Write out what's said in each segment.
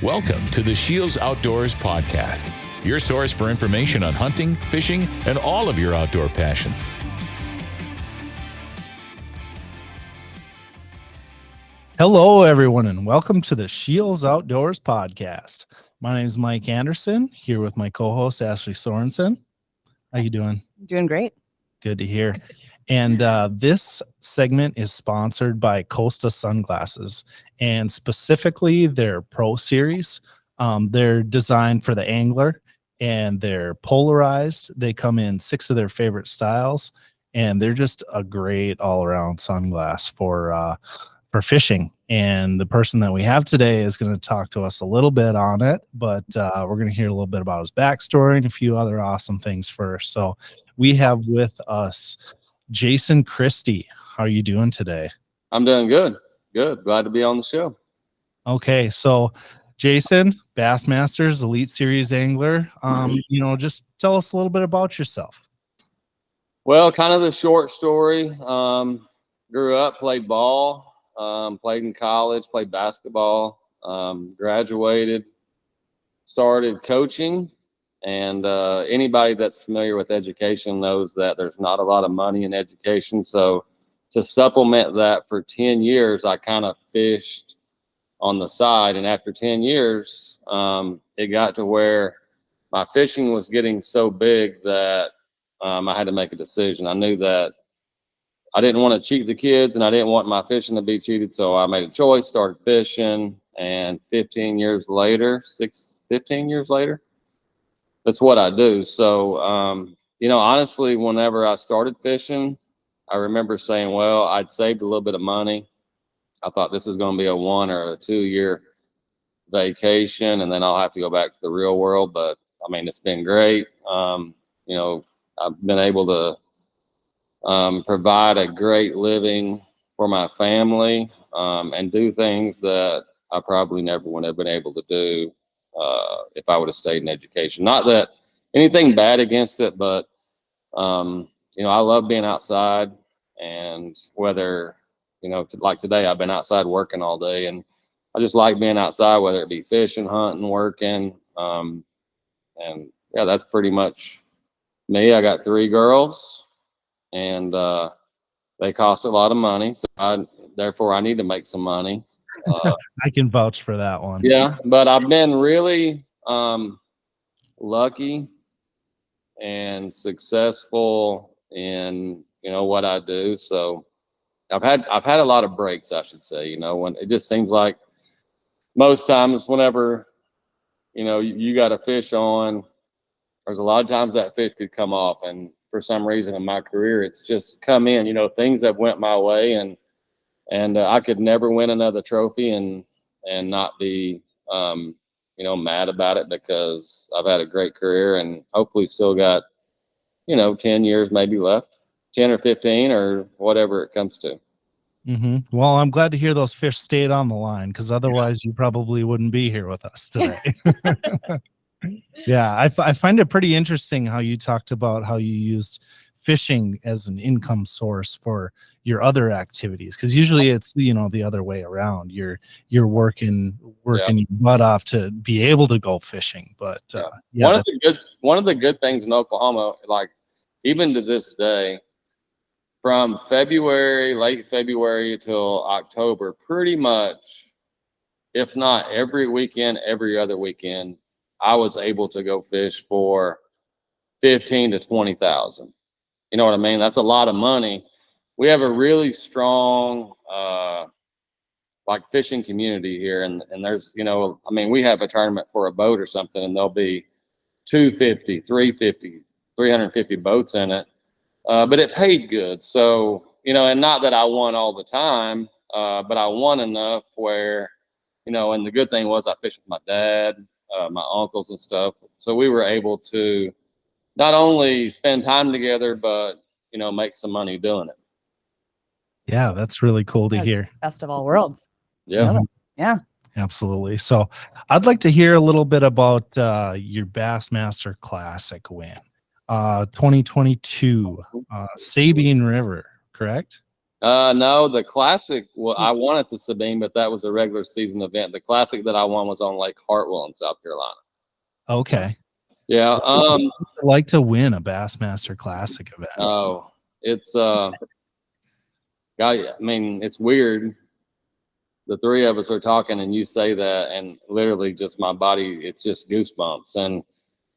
Welcome to the SCHEELS Outdoors podcast, your source for information on hunting, fishing, and all of your outdoor passions. Hello, everyone, and welcome to the SCHEELS Outdoors podcast. My name is Mike Anderson, here with my co-host, Ashley Sorensen. How you doing? Doing great. Good to hear. And this segment is sponsored by Costa sunglasses, and specifically their Pro Series. They're designed for the angler, and they're polarized. They come in 6 of their favorite styles, and they're just a great all-around sunglass for fishing. And the person that we have today is going to talk to us a little bit on it, but we're going to hear a little bit about his backstory and a few other awesome things first. So we have with us Jason Christie. How are you doing today? I'm doing good. Good. Glad to be on the show. Okay. So Jason, Bassmaster Elite Series angler, just tell us a little bit about yourself. Well, kind of the short story. Grew up, played ball, played in college, played basketball, graduated, started coaching. And anybody that's familiar with education knows that there's not a lot of money in education. So to supplement that for 10 years, I kind of fished on the side. And after 10 years, it got to where my fishing was getting so big that I had to make a decision. I knew that I didn't want to cheat the kids and I didn't want my fishing to be cheated. So I made a choice, started fishing, and 15 years later, that's what I do. So, honestly, whenever I started fishing, I remember saying, well, I'd saved a little bit of money. I thought this is going to be a 1 or a 2 year vacation, and then I'll have to go back to the real world. But I mean, it's been great. I've been able to provide a great living for my family, and do things that I probably never would have been able to do if I would have stayed in education. Not that anything bad against it, but I love being outside, and whether, like today, I've been outside working all day, and I just like being outside, whether it be fishing, hunting, working. And yeah, that's pretty much me. I got 3 girls, and they cost a lot of money. So therefore I need to make some money. I can vouch for that one. Yeah, but I've been really lucky and successful in what I do. So I've had a lot of breaks, I should say. When it just seems like most times whenever you got a fish on, there's a lot of times that fish could come off, and for some reason in my career it's just come in. Things have went my way, and I could never win another trophy and not be mad about it, because I've had a great career and hopefully still got 10 years maybe left, 10 or 15 or whatever it comes to. Mm-hmm. Well, I'm glad to hear those fish stayed on the line, because otherwise you probably wouldn't be here with us today. Yeah, I find it pretty interesting how you talked about how you used fishing as an income source for your other activities, because usually it's the other way around. You're working your butt off to be able to go fishing. But one of the good things in Oklahoma, like even to this day, from late February till October, pretty much, if not every weekend, every other weekend, I was able to go fish for 15 to 20,000. You know what I mean? That's a lot of money. We have a really strong fishing community here, and there's we have a tournament for a boat or something, and there'll be 250, 350, 350 boats in it. But it paid good. So, and not that I won all the time, but I won enough where, and the good thing was I fished with my dad, my uncles and stuff. So we were able to not only spend time together, but, make some money doing it. Yeah, that's really cool to hear. Best of all worlds. Yeah. Yeah. Absolutely. So I'd like to hear a little bit about your Bassmaster Classic win. 2022, Sabine River, correct? No, the classic, well, I won at the Sabine, but that was a regular season event. The classic that I won was on Lake Hartwell in South Carolina. Okay. Yeah. What's it like to win a Bassmaster Classic event? Oh, it's I mean, it's weird. The three of us are talking and you say that, and literally just my body, it's just goosebumps. And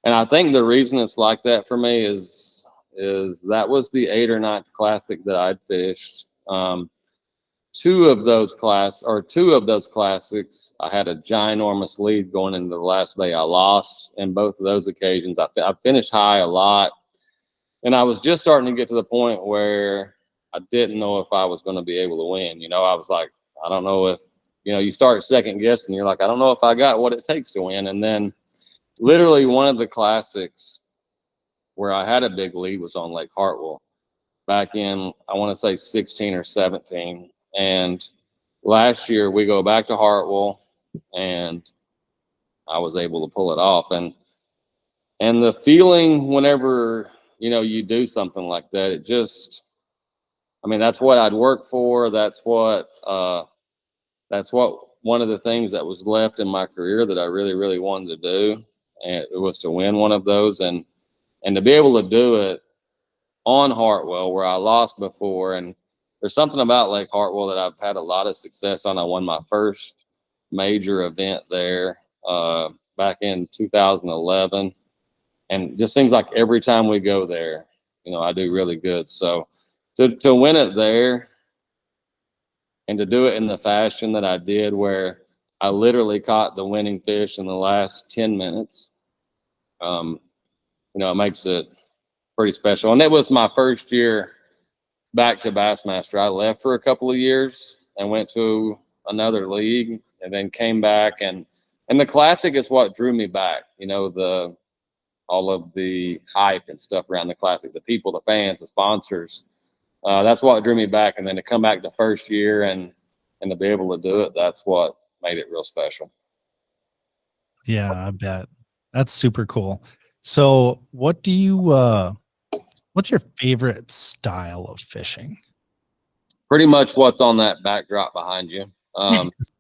I think the reason it's like that for me is that was the 8th or 9th classic that I'd fished. Two of those classics, I had a ginormous lead going into the last day. I lost in both of those occasions. I finished high a lot, and I was just starting to get to the point where I didn't know if I was going to be able to win. You know, I was like, I don't know if, you know, you start second guessing. You're like, I don't know if I got what it takes to win. And then literally one of the classics where I had a big lead was on Lake Hartwell back in, I want to say 16 or 17. And last year we go back to Hartwell and I was able to pull it off. And the feeling whenever, you know, you do something like that, it just, I mean, that's what I'd worked for. That's what one of the things that was left in my career that I really, really wanted to do. And it was to win one of those and to be able to do it on Hartwell where I lost before. And there's something about Lake Hartwell that I've had a lot of success on. I won my first major event there back in 2011. And it just seems like every time we go there, you know, I do really good. So to win it there and to do it in the fashion that I did, where I literally caught the winning fish in the last 10 minutes, you know, it makes it pretty special. And it was my first year back to Bassmaster. I left for a couple of years and went to another league and then came back. And the classic is what drew me back, you know, all of the hype and stuff around the classic, the people, the fans, the sponsors. That's what drew me back. And then to come back the first year and to be able to do it, that's what made it real special. Yeah, I bet. That's super cool. So what do you what's your favorite style of fishing? Pretty much what's on that backdrop behind you.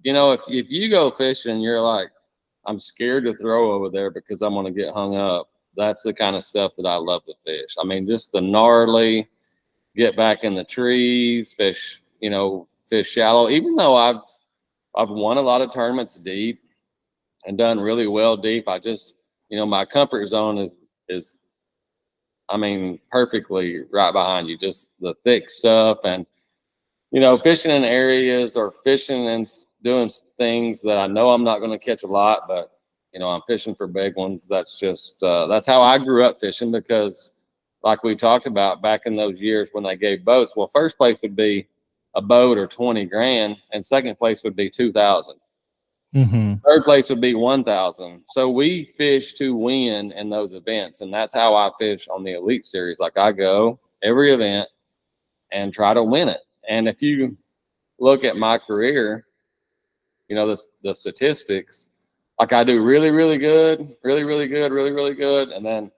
You know, if you go fishing, you're like, I'm scared to throw over there because I'm going to get hung up. That's the kind of stuff that I love to fish. I mean, just the gnarly, get back in the trees, fish, you know, fish shallow. Even though I've won a lot of tournaments deep and done really well deep, I just, you know, my comfort zone is I mean, perfectly right behind you, just the thick stuff. And, you know, fishing in areas or fishing and doing things that I know I'm not going to catch a lot, but, you know, I'm fishing for big ones. That's just, that's how I grew up fishing, because like we talked about back in those years when they gave boats, well, first place would be a boat or 20 grand and second place would be 2,000. Mm-hmm. Third place would be 1,000. So we fish to win in those events. And that's how I fish on the Elite Series. Like, I go every event and try to win it. And if you look at my career, you know, the statistics, like I do really, really good, really, really good, really, really good. And then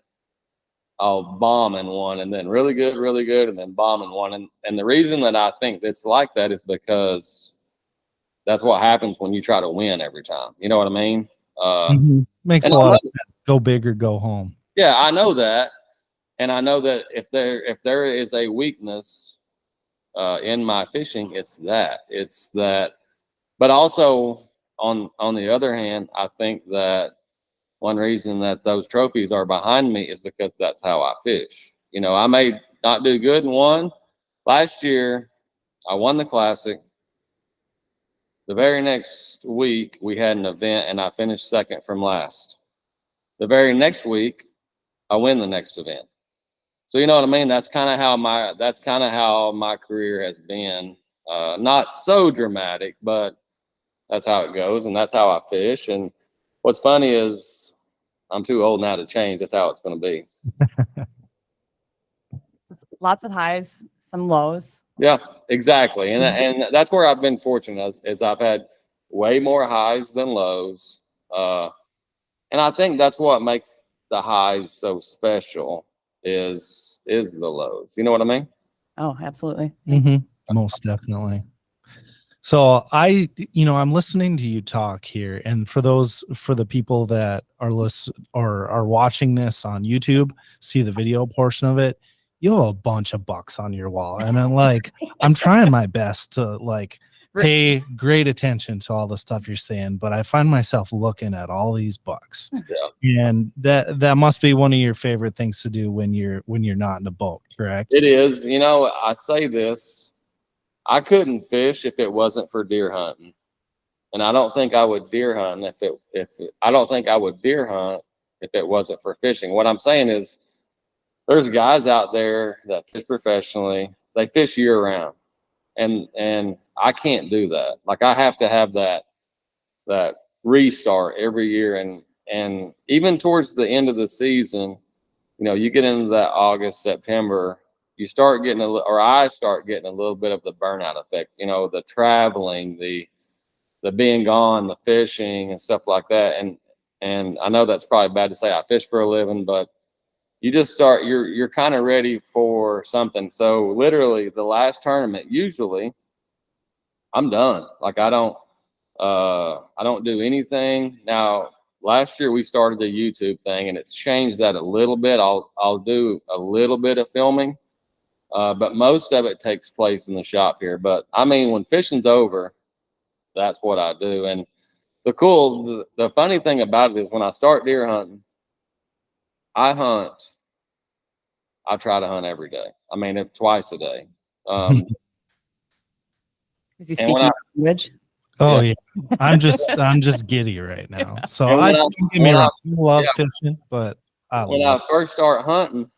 I'll bomb in one, and then really good, and then bomb in one. And the reason that I think it's like that is because that's what happens when you try to win every time. You know what I mean? Makes a lot of sense. Go big or go home. Yeah, I know that. And I know that if there is a weakness in my fishing, it's that. But also on the other hand, I think that one reason that those trophies are behind me is because that's how I fish. You know, I may not do good in one. Last year, I won the classic. The very next week, we had an event, and I finished second from last. The very next week, I win the next event. So you know what I mean? That's kind of how my career has been. Not so dramatic, but that's how it goes, and that's how I fish. And what's funny is I'm too old now to change. That's how it's going to be. Lots of highs, some lows. Yeah, exactly. And that's where I've been fortunate is I've had way more highs than lows. And I think that's what makes the highs so special is the lows. You know what I mean? Oh, absolutely. Mm-hmm. Most definitely. So I'm listening to you talk here, and for the people that are watching this on YouTube, see the video portion of it, you have a bunch of bucks on your wall, and I'm trying my best to pay great attention to all the stuff you're saying, but I find myself looking at all these bucks, and that must be one of your favorite things to do when you're not in a boat, correct? It is. I say this. I couldn't fish if it wasn't for deer hunting, and I don't think I would deer hunt I don't think I would deer hunt if it wasn't for fishing. What I'm saying is, there's guys out there that fish professionally. They fish year round, and I can't do that. Like, I have to have that restart every year, and even towards the end of the season, you get into that August, September. You start getting I start getting a little bit of the burnout effect, the traveling, the being gone, the fishing and stuff like that. And I know that's probably bad to say, I fish for a living, but you just start, you're kind of ready for something. So literally the last tournament, usually I'm done. Like, I don't do anything. Now, last year we started the YouTube thing, and it's changed that a little bit. I'll do a little bit of filming. But most of it takes place in the shop here. But I mean, when fishing's over, that's what I do. And the funny thing about it is, when I start deer hunting, I try to hunt every day. I mean, twice a day. Is he speaking language? Oh yeah. I'm just giddy right now. So don't get me wrong, I love fishing, but when I first start hunting,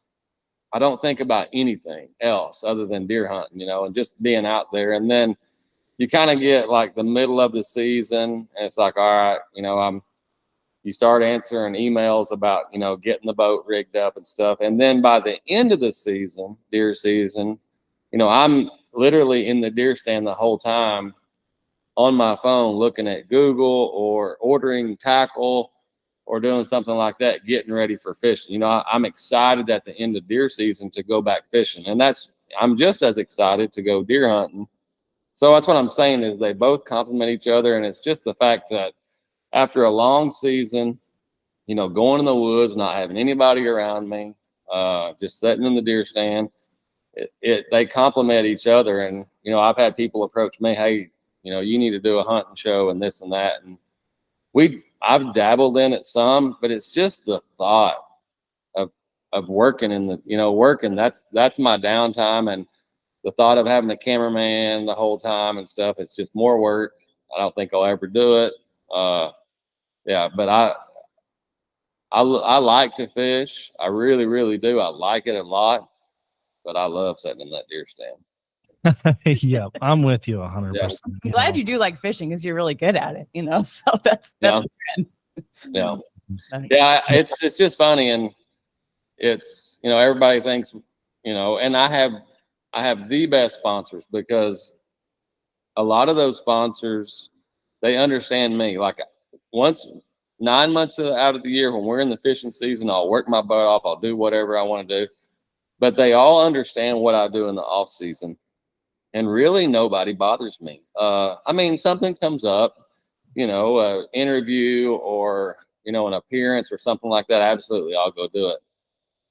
I don't think about anything else other than deer hunting, and just being out there. And then you kind of get like the middle of the season, and it's like, all right, you start answering emails about, getting the boat rigged up and stuff. And then by the end of the season, deer season, I'm literally in the deer stand the whole time on my phone, looking at Google or ordering tackle or doing something like that, getting ready for fishing. I'm excited at the end of deer season to go back fishing. And I'm just as excited to go deer hunting. So that's what I'm saying, is they both complement each other. And it's just the fact that after a long season, going in the woods, not having anybody around me, just sitting in the deer stand, they complement each other. And, I've had people approach me, hey, you need to do a hunting show and this and that. And I've dabbled in it some, but it's just the thought of working working. That's my downtime, and the thought of having a cameraman the whole time and stuff, it's just more work. I don't think I'll ever do it. But I like to fish. I really, really do. I like it a lot, but I love sitting in that deer stand. Yeah, I'm with you 100%. I'm glad you do like fishing, because you're really good at it, so that's yeah. good. Yeah, it's just funny, and it's, everybody thinks, and I have the best sponsors, because a lot of those sponsors, they understand me. Like, once 9 months out of the year, when we're in the fishing season, I'll work my butt off. I'll do whatever I want to do, but they all understand what I do in the off season. And really, nobody bothers me. I mean, something comes up, an interview or, an appearance or something like that. Absolutely, I'll go do it.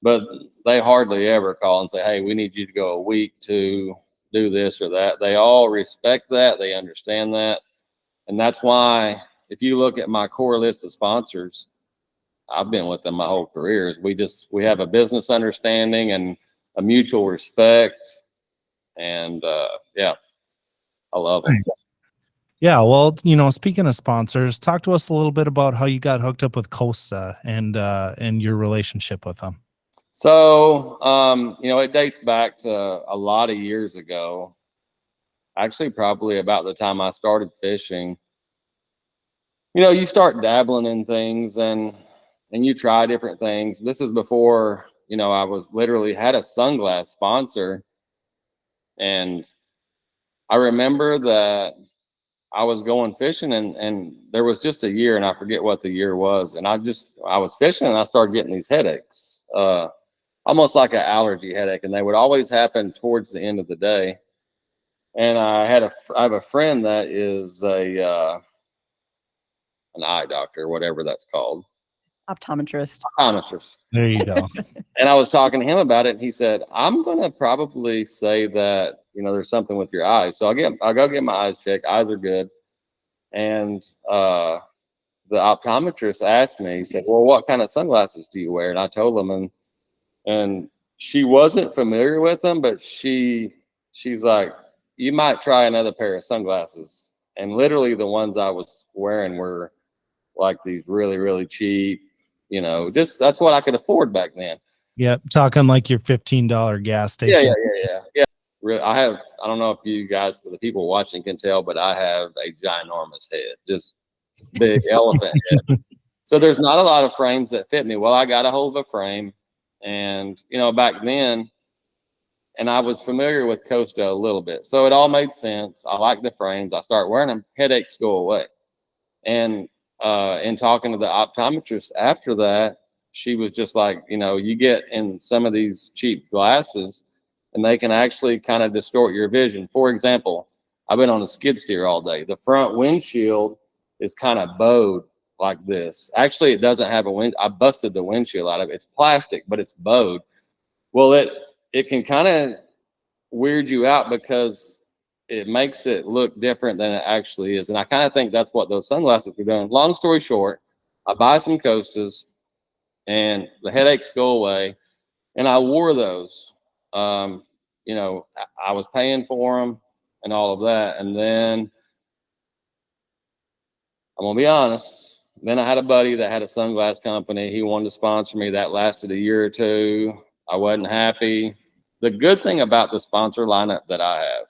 But they hardly ever call and say, hey, we need you to go a week to do this or that. They all respect that. They understand that. And that's why, if you look at my core list of sponsors, I've been with them my whole career. We have a business understanding and a mutual respect. And I love it. Yeah, well, speaking of sponsors, talk to us a little bit about how you got hooked up with Costa and your relationship with them. So, it dates back to a lot of years ago. Actually, probably about the time I started fishing. You start dabbling in things, and you try different things. This is before, I was literally had a sunglass sponsor. And I remember that I was going fishing, and there was just a year, and I forget what the year was. And I was fishing, and I started getting these headaches, almost like an allergy headache. And they would always happen towards the end of the day. And I have a friend that is an eye doctor, whatever that's called. Optometrist. Optometrist. There you go. And I was talking to him about it, and he said, I'm going to probably say that, there's something with your eyes. So I'll go get my eyes checked. Eyes are good. And the optometrist asked me, he said, well, what kind of sunglasses do you wear? And I told him, and she wasn't familiar with them, but she's like, you might try another pair of sunglasses. And literally the ones I was wearing were like these really, really cheap, just that's what I could afford back then. Yep. Talking like your $15 gas station. Yeah. I don't know if you guys, the people watching can tell, but I have a ginormous head, just big elephant head. So there's not a lot of frames that fit me. Well, I got a hold of a frame, and, back then, and I was familiar with Costa a little bit. So it all made sense. I like the frames. I start wearing them. Headaches go away. And in talking to the optometrist after that, she was just like, you get in some of these cheap glasses and they can actually kind of distort your vision. For example, I've been on a skid steer all day. The front windshield is kind of bowed like this. Actually, it doesn't have a wind. I busted the windshield out of it. It's plastic, but it's bowed. Well, it can kind of weird you out because it makes it look different than it actually is. And I kind of think that's what those sunglasses are doing. Long story short, I buy some Costas and the headaches go away. And I wore those. I was paying for them and all of that. And then I'm going to be honest. Then I had a buddy that had a sunglass company. He wanted to sponsor me. That lasted a year or two. I wasn't happy. The good thing about the sponsor lineup that I have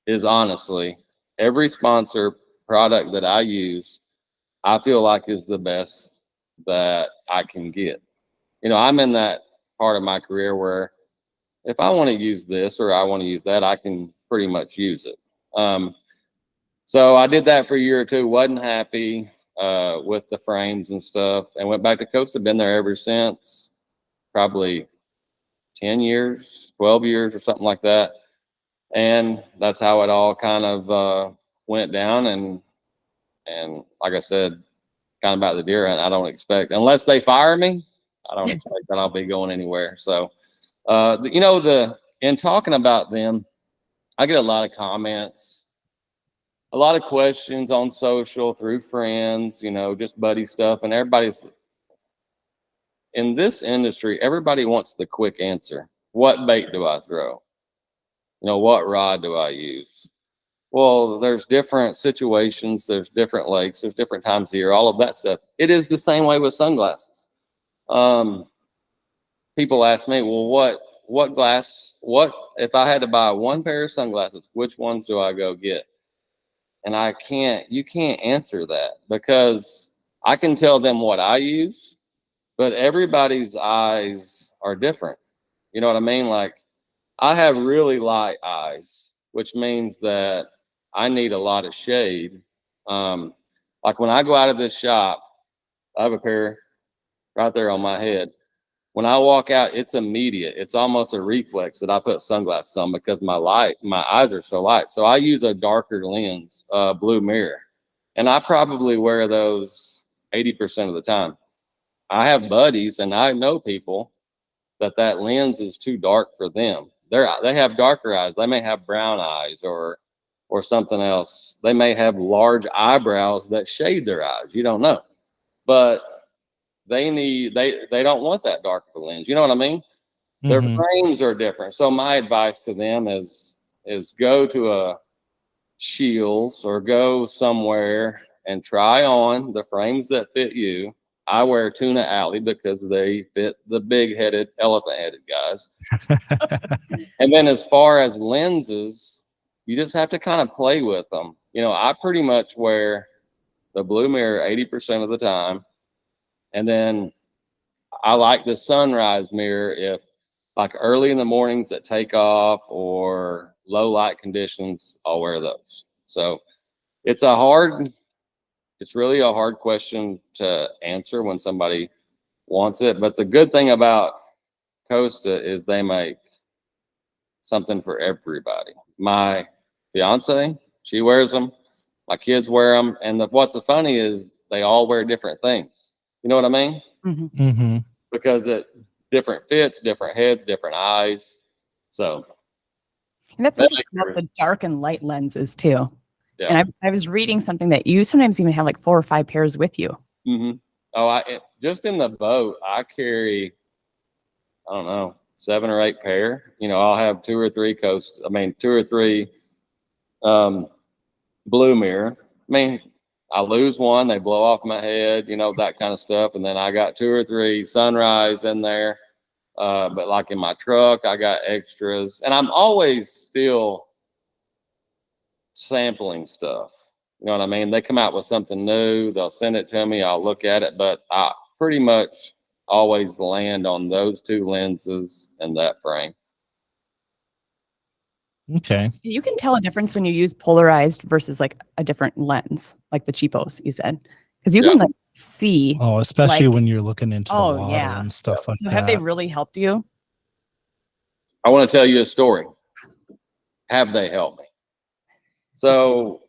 is honestly, every sponsor product that I use, I feel like is the best that I can get. I'm in that part of my career where if I want to use this or I want to use that, I can pretty much use it. So I did that for a year or two, wasn't happy with the frames and stuff, and went back to Costa. Been there ever since, probably 10 years, 12 years or something like that. And that's how it all kind of went down. And like I said, kind of about the deer hunt, I don't expect, unless they fire me, I don't expect that I'll be going anywhere. So, in talking about them, I get a lot of comments, a lot of questions on social, through friends, just buddy stuff. And everybody's in this industry, everybody wants the quick answer. What bait do I throw? What rod do I use? Well, there's different situations, there's different lakes, there's different times of year, all of that stuff. It is the same way with sunglasses. People ask me, well, what if I had to buy one pair of sunglasses, which ones do I go get? And you can't answer that, because I can tell them what I use, but everybody's eyes are different. You know what I mean? Like, I have really light eyes, which means that I need a lot of shade. Like when I go out of this shop, I have a pair right there on my head. When I walk out, it's immediate. It's almost a reflex that I put sunglasses on, because my eyes are so light. So I use a darker lens, blue mirror, and I probably wear those 80% of the time. I have buddies and I know people that lens is too dark for them. They have darker eyes. They may have brown eyes or something else. They may have large eyebrows that shade their eyes. You don't know, but they don't want that dark of a lens. You know what I mean? Their frames are different. So my advice to them is go to a SCHEELS or go somewhere and try on the frames that fit you. I wear Tuna Alley because they fit the big-headed, elephant-headed guys. And then as far as lenses, you just have to kind of play with them. I pretty much wear the blue mirror 80% of the time. And then I like the sunrise mirror if, like, early in the mornings at takeoff or low light conditions, I'll wear those. So it's really a hard question to answer when somebody wants it. But the good thing about Costa is they make something for everybody. My fiance, she wears them. My kids wear them. And what's funny is they all wear different things. You know what I mean? Mm-hmm. Because it different fits, different heads, different eyes. So And that's interesting about the dark and light lenses too. yeah. And I was reading something that you sometimes even have like 4 or 5 pairs with you. Mm-hmm. Oh, just in the boat, I carry, I don't know, 7 or 8 pair. You know, I'll have 2 or 3 Coast. I mean, 2 or 3 blue mirror. I mean, I lose one, they blow off my head, you know, that kind of stuff. And then I got 2 or 3 sunrise in there. But like in my truck, I got extras, and I'm always still sampling stuff. You know what I mean? They come out with something new, they'll send it to me, I'll look at it, but I pretty much always land on those 2 lenses and that frame. Okay. You can tell a difference when you use polarized versus like a different lens, like the cheapos you said, because you can like see. Oh, especially like, when you're looking into the water and stuff like so that. have they really helped you? I want to tell you a story. Have they helped me? So,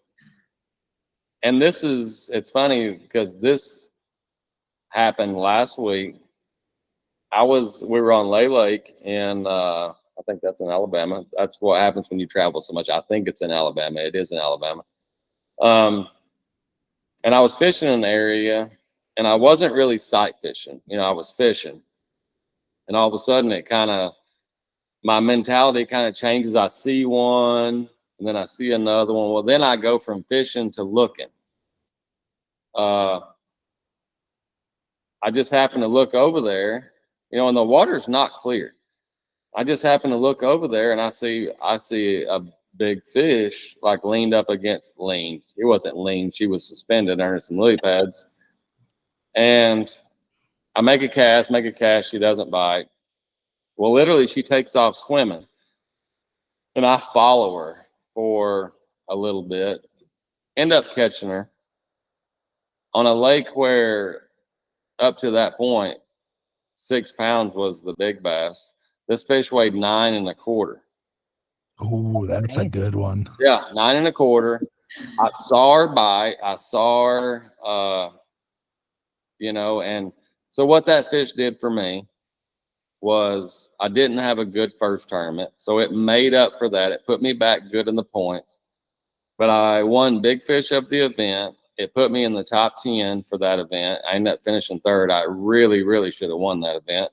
and it's funny because this happened last week. We were on Lay Lake and I think that's in Alabama. That's what happens when you travel so much. I think it's in Alabama. It is in Alabama. And I was fishing in an area, and I wasn't really sight fishing. You know, I was fishing. And all of a sudden, my mentality kind of changes. I see one, and then I see another one. Well, then I go from fishing to looking. I just happened to look over there, you know, and the water's not clear. I just happened to look over there, and I see a big fish like leaned up against lean. It wasn't lean. She was suspended under some lily pads. And I make a cast. She doesn't bite. Well, literally, she takes off swimming. And I follow her for a little bit, end up catching her on a lake where up to that point, 6 pounds was the big bass. This fish weighed 9 1/4. Oh, that's a good one. Yeah, 9 1/4. I saw her bite. I saw her, you know, and so what that fish did for me was I didn't have a good first tournament. So it made up for that. It put me back good in the points. But I won big fish of the event. It put me in the top 10 for that event. I ended up finishing 3rd. I really, really should have won that event.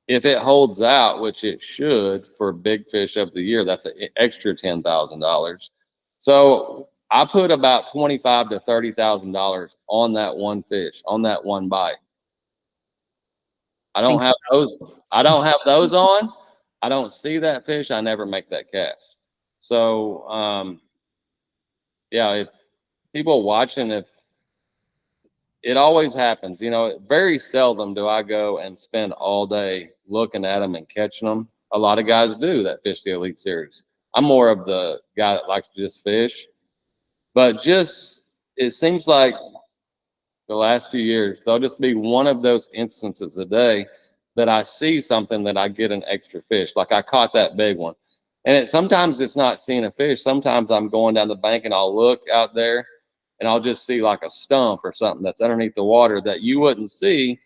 If it holds out, which it should for big fish of the year, that's an extra $10,000. So I put about $25,000 to $30,000 on that one fish, on that one bite. I don't have those. I don't have those on. I don't see that fish. I never make that cast. So, yeah, if people watching, if it always happens, you know, very seldom do I go and spend all day looking at them and catching them. A lot of guys do that fish the Elite Series. I'm more of the guy that likes to just fish, but it seems like the last few years, there'll just be one of those instances a day that I see something that I get an extra fish. Like I caught that big one. And sometimes it's not seeing a fish. Sometimes I'm going down the bank and I'll look out there and I'll just see like a stump or something that's underneath the water that you wouldn't see.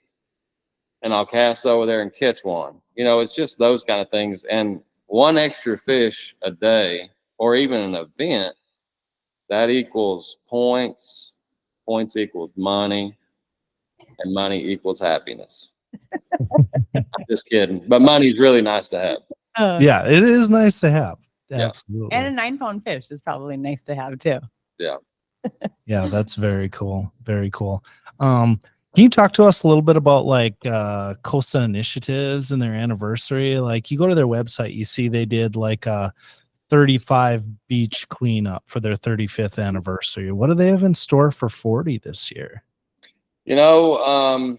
And I'll cast over there and catch one. You know, it's just those kind of things. And one extra fish a day or even an event, that equals points. Points equals money, and money equals happiness. I'm just kidding, but money's really nice to have. Yeah, it is nice to have. Yeah. Absolutely. And a 9-pound fish is probably nice to have too. Yeah. Yeah, that's very cool. Very cool. Can you talk to us a little bit about like Costa initiatives and their anniversary? Like you go to their website, you see they did like a 35 beach cleanup for their 35th anniversary. What do they have in store for 40 this year? You know,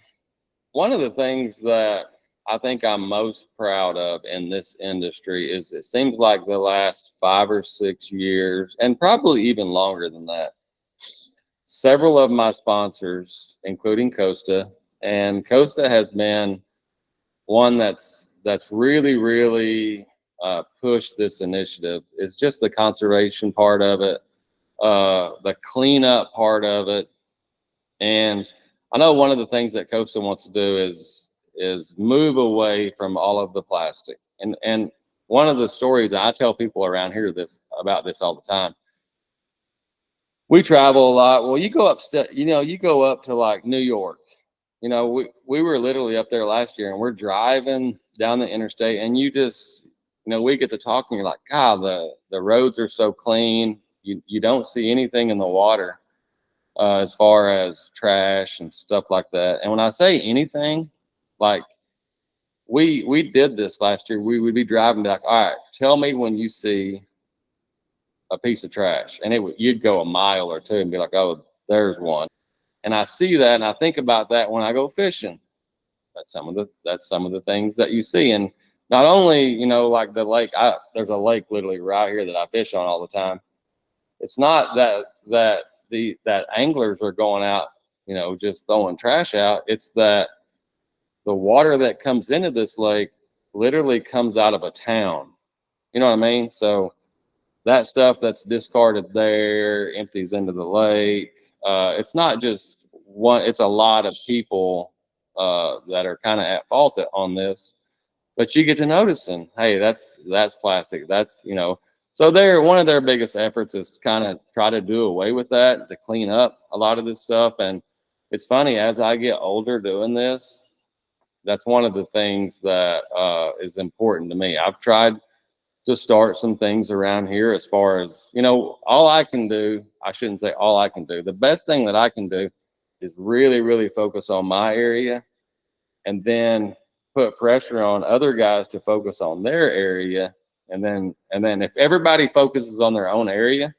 one of the things that I think I'm most proud of in this industry is it seems like the last 5 or 6 years, and probably even longer than that, several of my sponsors, including Costa, and Costa has been one that's that's really pushed this initiative is just the conservation part of it, the cleanup part of it. And I know one of the things that Costa wants to do is move away from all of the plastic. And one of the stories I tell people around here about this all the time. We travel a lot. Well, you go you go up to like New York. You know, we were literally up there last year, and we're driving down the interstate, and you just, we get to talk, and you're like, God, the roads are so clean. You don't see anything in the water as far as trash and stuff like that. And when I say anything, like we did this last year. We would be driving, be like, all right, tell me when you see a piece of trash, and you'd go a mile or two and be like, oh, there's one. And I see that, and I think about that when I go fishing. That's some of the things that you see. And not only, like the lake, there's a lake literally right here that I fish on all the time. It's not that anglers are going out, just throwing trash out. It's that the water that comes into this lake literally comes out of a town. You know what I mean? So that stuff that's discarded there empties into the lake. It's not just one, it's a lot of people that are kind of at fault on this, but you get to noticing, hey, that's plastic. That's, so one of their biggest efforts is to kind of try to do away with that, to clean up a lot of this stuff. And it's funny, as I get older doing this, that's one of the things that is important to me. I've tried to start some things around here as far as, all I can do. I shouldn't say all I can do. The best thing that I can do is really focus on my area, and then put pressure on other guys to focus on their area. And then if everybody focuses on their own area,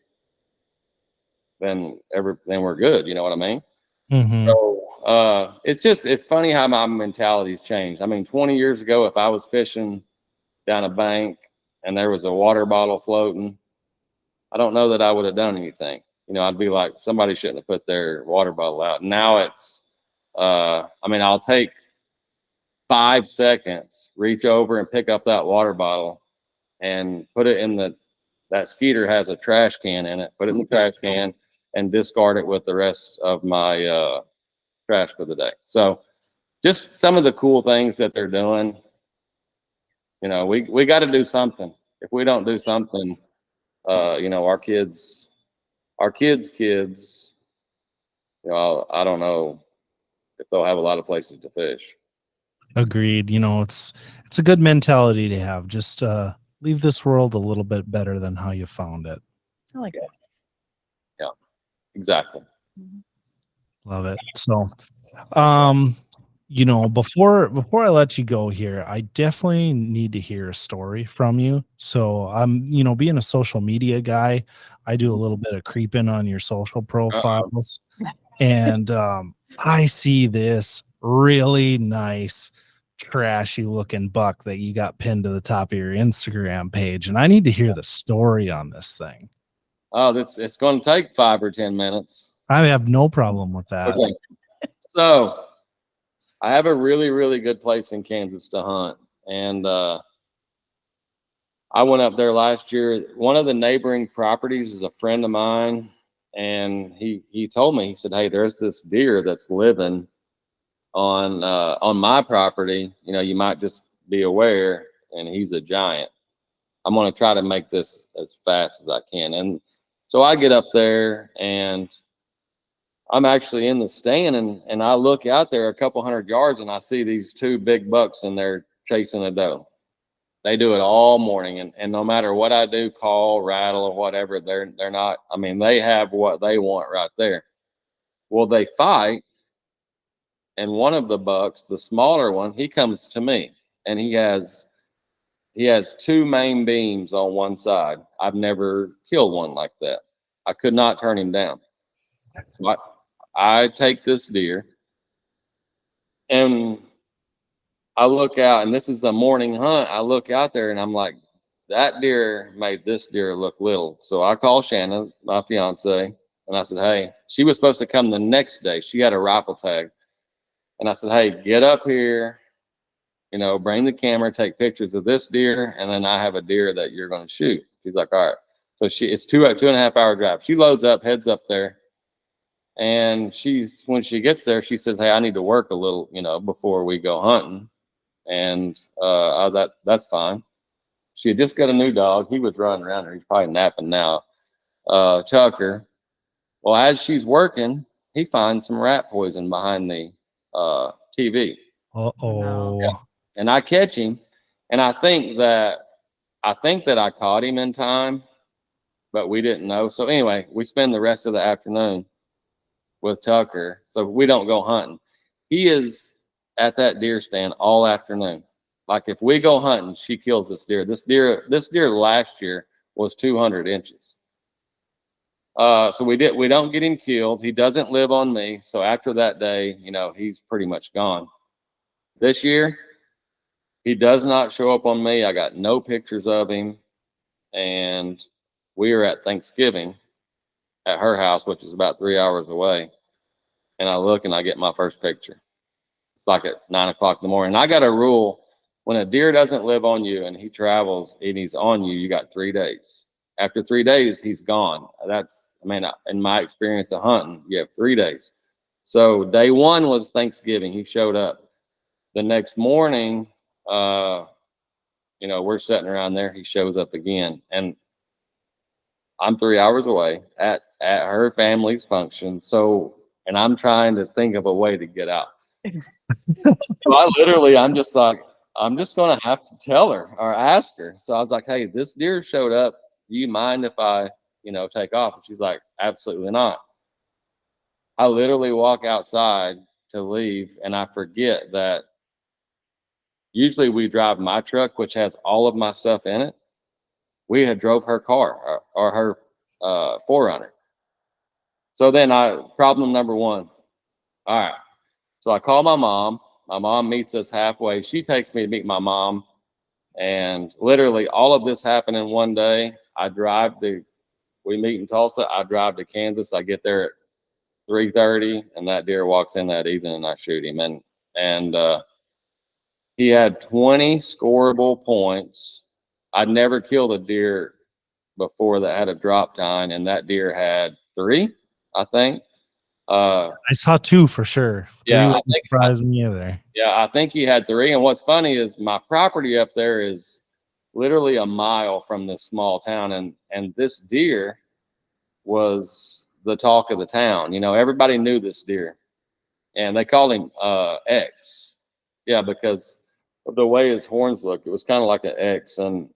then we're good. You know what I mean? Mm-hmm. So it's funny how my mentality's changed. I mean, 20 years ago, if I was fishing down a bank and there was a water bottle floating, I don't know that I would have done anything. I'd be like, somebody shouldn't have put their water bottle out. Now it's, I'll take 5 seconds, reach over and pick up that water bottle and put it in that Skeeter has a trash can in it, put it in the trash can and discard it with the rest of my trash for the day. So just some of the cool things that they're doing. We got to do something. If we don't do something, our kids, I don't know if they'll have a lot of places to fish. Agreed. It's a good mentality to have. Just leave this world a little bit better than how you found it. I like that. Yeah, exactly. Love it. So, before I let you go here, I definitely need to hear a story from you. So I'm, being a social media guy, I do a little bit of creeping on your social profiles. And I see this really nice, trashy looking buck that you got pinned to the top of your Instagram page. And I need to hear the story on this thing. Oh, it's going to take 5 or 10 minutes. I have no problem with that. Okay. So I have a really good place in Kansas to hunt. And I went up there last year. One of the neighboring properties is a friend of mine. And he told me, he said, hey, there's this deer that's living on my property. You might just be aware, and he's a giant. I'm going to try to make this as fast as I can. And so I get up there, and I'm actually in the stand, and I look out there a couple 100 yards, and I see these 2 big bucks, and they're chasing a doe. They do it all morning, and no matter what I do, call, rattle, or whatever, they're not. They have what they want right there. Well, they fight, and one of the bucks, the smaller one, he comes to me, and he has 2 main beams on one side. I've never killed one like that. I could not turn him down. So I take this deer, and I look out, and this is a morning hunt. I look out there, and I'm like, that deer made this deer look little. So I call Shannon, my fiance, and I said, hey, she was supposed to come the next day. She had a rifle tag. And I said, hey, get up here, bring the camera, take pictures of this deer, and then I have a deer that you're going to shoot. She's like, all right. So it's 2.5 hour drive. She loads up, heads up there. And when she gets there, she says, hey, I need to work a little, before we go hunting. And that's fine. She had just got a new dog. He was running around her. He's probably napping now. Tucker. Well, as she's working, he finds some rat poison behind the TV. Uh-oh. Yeah. And I catch him, and I think that I caught him in time, but we didn't know. So anyway, we spend the rest of the afternoon with Tucker, so we don't go hunting. He is at that deer stand all afternoon. Like if we go hunting, she kills this deer. This deer last year was 200 inches. So we don't get him killed. He doesn't live on me. So after that day, he's pretty much gone. This year, he does not show up on me. I got no pictures of him. And we are at Thanksgiving at her house, which is about 3 hours away. And I look and I get my first picture. It's like at 9 o'clock in the morning. And I got a rule: when a deer doesn't live on you and he travels and he's on you, you got 3 days. After 3 days, he's gone. In my experience of hunting, you have 3 days. So day one was Thanksgiving. He showed up. The next morning, we're sitting around there. He shows up again. And I'm 3 hours away at her family's function. So, and I'm trying to think of a way to get out. So I'm just like, I'm just going to have to tell her or ask her. So I was like, hey, this deer showed up. Do you mind if I, take off? And she's like, absolutely not. I literally walk outside to leave, and I forget that usually we drive my truck, which has all of my stuff in it. We had drove her car or her 4Runner. So then problem number one. All right. So I call my mom. My mom meets us halfway. She takes me to meet my mom. And literally all of this happened in one day. We meet in Tulsa. I drive to Kansas. I get there at 3:30, and that deer walks in that evening, and I shoot him. And he had 20 scoreable points. I'd never killed a deer before that had a drop tine, and that deer had 3, I think. I saw 2 for sure. 3 wouldn't surprise me either. Yeah, I think he had 3. And what's funny is my property up there is literally a mile from this small town, and this deer was the talk of the town. Everybody knew this deer, and they called him X. Yeah, because of the way his horns looked. It was kind of like an X. And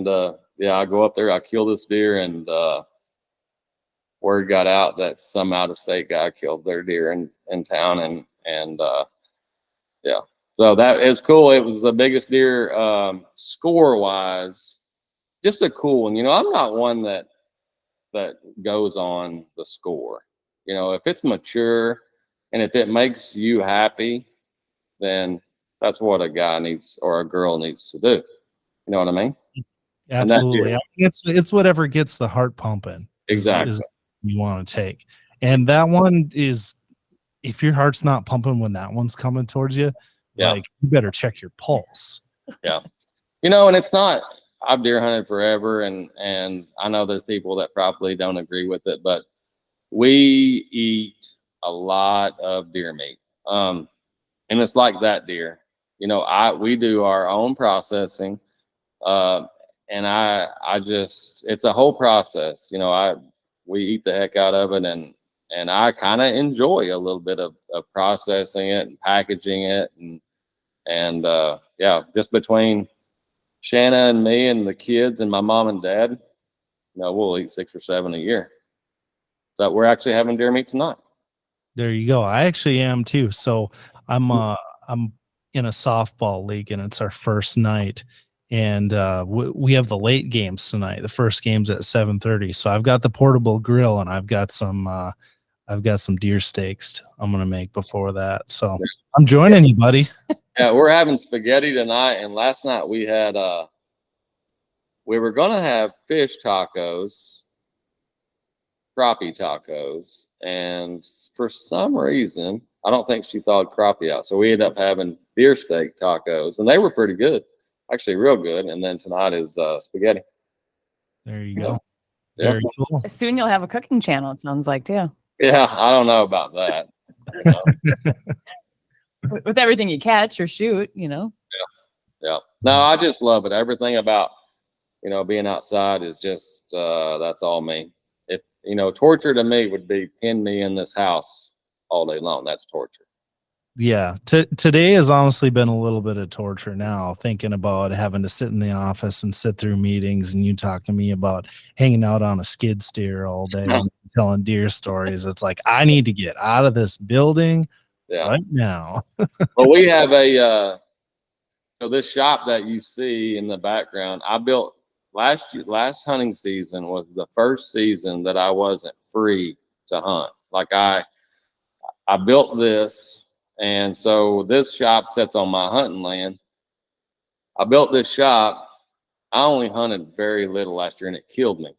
I go up there, I kill this deer, and word got out that some out-of-state guy killed their deer in town, and so that is cool. It was the biggest deer score-wise. Just a cool one. I'm not one that goes on the score. If it's mature and if it makes you happy, then that's what a guy needs or a girl needs to do. You know what I mean? Absolutely. It's whatever gets the heart pumping. Exactly. Is you want to take. And that one is, if your heart's not pumping when that one's coming towards you, you better check your pulse. Yeah. And it's not, I've deer hunted forever, and I know there's people that probably don't agree with it, but we eat a lot of deer meat. And it's like that deer. We do our own processing. And I just, it's a whole process. We eat the heck out of it, and I kind of enjoy a little bit of processing it and packaging it, and just between Shanna and me and the kids and my mom and dad, we'll eat 6 or 7 a year. So we're actually having deer meat tonight. There you go. I actually am too. So I'm in a softball league, and it's our first night. And we have the late games tonight. The first game's at 7:30. So I've got the portable grill, and I've got some deer steaks I'm gonna make before that. So I'm joining you, buddy. Yeah, we're having spaghetti tonight, and last night we had we were gonna have fish tacos, crappie tacos, and for some reason I don't think she thawed crappie out. So we ended up having deer steak tacos, and they were pretty good, actually real good. And then tonight is spaghetti. There you go. Yeah. Very cool. Soon you'll have a cooking channel, it sounds like, too. Yeah, I don't know about that. You know? With everything you catch or shoot, you know. Yeah. No, I just love it. Everything about, you know, being outside is just, that's all me. If, you know, torture to me would be pin me in this house all day long. That's torture. Yeah. Today has honestly been a little bit of torture now, thinking about having to sit in the office and sit through meetings, and you talk to me about hanging out on a skid steer all day and telling deer stories. It's like, I need to get out of this building right now. Well, we have a, so this shop that you see in the background, I built last hunting season was the first season that I wasn't free to hunt. Like I built this, and so this shop sits on my hunting land. I built this shop. I only hunted very little last year, and it killed me.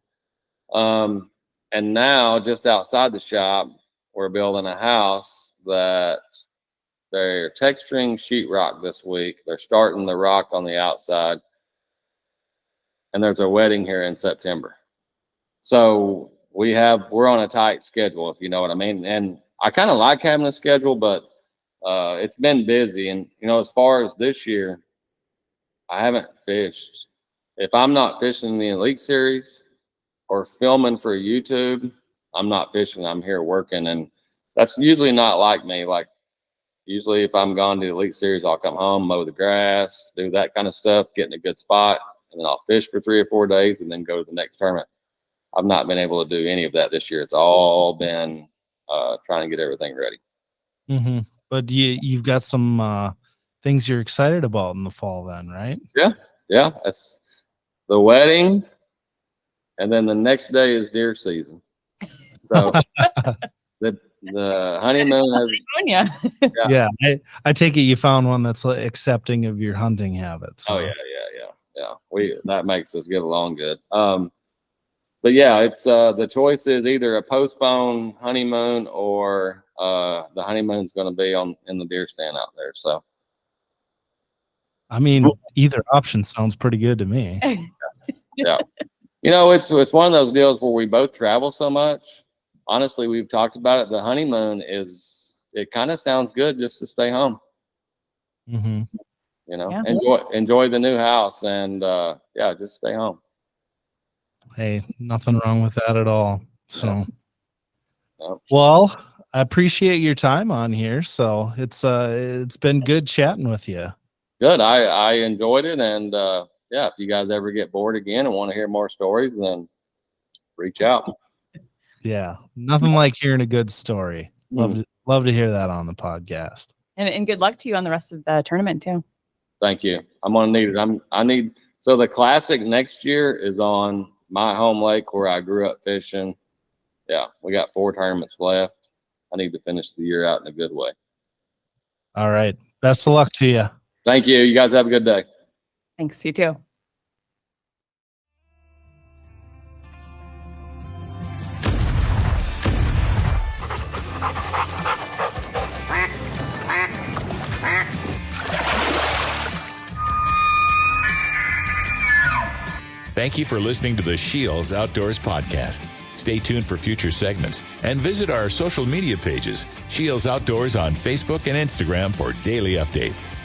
And now just outside the shop, we're building a house that they're texturing sheetrock this week. They're starting the rock on the outside. And there's a wedding here in September. So we're on a tight schedule, if you know what I mean. And I kind of like having a schedule, but it's been busy. And, you know, as far as this year, I haven't fished. If I'm not fishing the Elite Series or filming for YouTube, I'm not fishing. I'm here working. And that's usually not like me. Like, usually if I'm gone to the Elite Series, I'll come home, mow the grass, do that kind of stuff, get in a good spot, and then I'll fish for 3 or 4 days and then go to the next tournament. I've not been able to do any of that this year. It's all been trying to get everything ready. Mm-hmm. But you've got some things you're excited about in the fall then, right? Yeah. That's the wedding, and then the next day is deer season. So the honeymoon has. Yeah. I take it you found one that's accepting of your hunting habits. Oh yeah. That makes us get along good. But yeah, it's the choice is either a postponed honeymoon or the honeymoon's going to be in the deer stand out there. So, I mean, either option sounds pretty good to me. Yeah, you know, it's one of those deals where we both travel so much. Honestly, we've talked about it. The honeymoon it kind of sounds good just to stay home. Mm-hmm. You know, enjoy the new house and just stay home. Hey, nothing wrong with that at all. So, Yep. Well, I appreciate your time on here. So it's been good chatting with you. Good. I enjoyed it. And if you guys ever get bored again and want to hear more stories, then reach out. Yeah. Nothing like hearing a good story. Love to hear that on the podcast. And good luck to you on the rest of the tournament too. Thank you. I'm gonna need it. So the classic next year is on my home lake where I grew up fishing. Yeah, we got 4 tournaments left. I need to finish the year out in a good way. All right. Best of luck to you. Thank you. You guys have a good day. Thanks. You too. Thank you for listening to the SCHEELS Outdoors podcast. Stay tuned for future segments and visit our social media pages, SCHEELS Outdoors on Facebook and Instagram for daily updates.